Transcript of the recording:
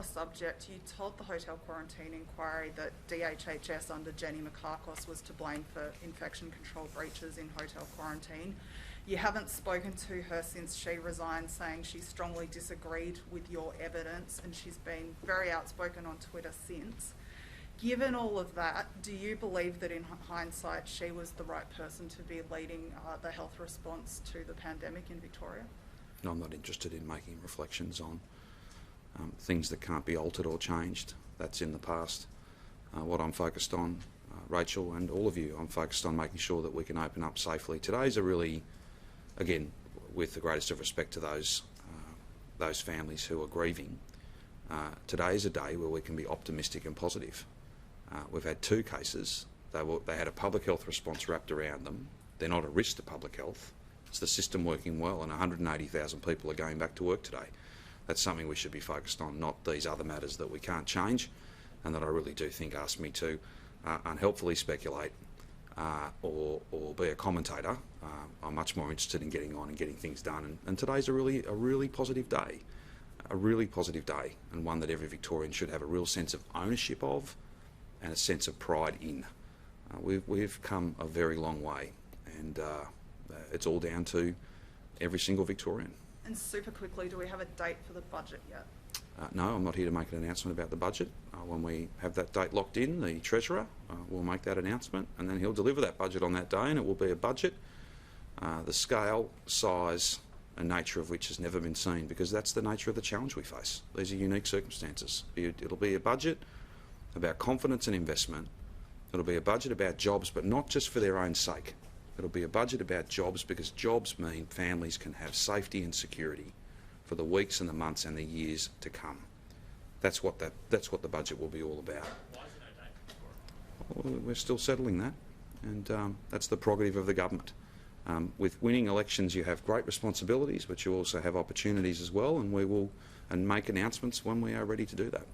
subject, you told the hotel quarantine inquiry that DHHS under Jenny Mikakos was to blame for infection control breaches in hotel quarantine. You haven't spoken to her since she resigned, saying she strongly disagreed with your evidence, and she's been very outspoken on Twitter since. Given all of that, do you believe that in hindsight she was the right person to be leading the health response to the pandemic in Victoria? No, I'm not interested in making reflections on things that can't be altered or changed. That's in the past. What I'm focused on, Rachel and all of you, I'm focused on making sure that we can open up safely. Today's a really, again, with the greatest of respect to those families who are grieving, today is a day where we can be optimistic and positive. We've had 2 cases. They had a public health response wrapped around them. They're not a risk to public health. It's the system working well, and 180,000 people are going back to work today. That's something we should be focused on, not these other matters that we can't change, and that I really do think ask me to unhelpfully speculate or be a commentator. I'm much more interested in getting on and getting things done, and today's a really positive day. A really positive day, and one that every Victorian should have a real sense of ownership of and a sense of pride in. We've come a very long way, and it's all down to every single Victorian. And super quickly, do we have a date for the budget yet? No, I'm not here to make an announcement about the budget. When we have that date locked in, the Treasurer will make that announcement, and then he'll deliver that budget on that day, and it will be a budget, the scale, size and nature of which has never been seen, because that's the nature of the challenge we face. These are unique circumstances. It'll be a budget about confidence and investment. It'll be a budget about jobs, but not just for their own sake. It'll be a budget about jobs, because jobs mean families can have safety and security for the weeks and the months and the years to come. That's what the budget will be all about. Why is there no date for it? Well, we're still settling that, and that's the prerogative of the government. With winning elections, you have great responsibilities, but you also have opportunities as well, and we will make announcements when we are ready to do that.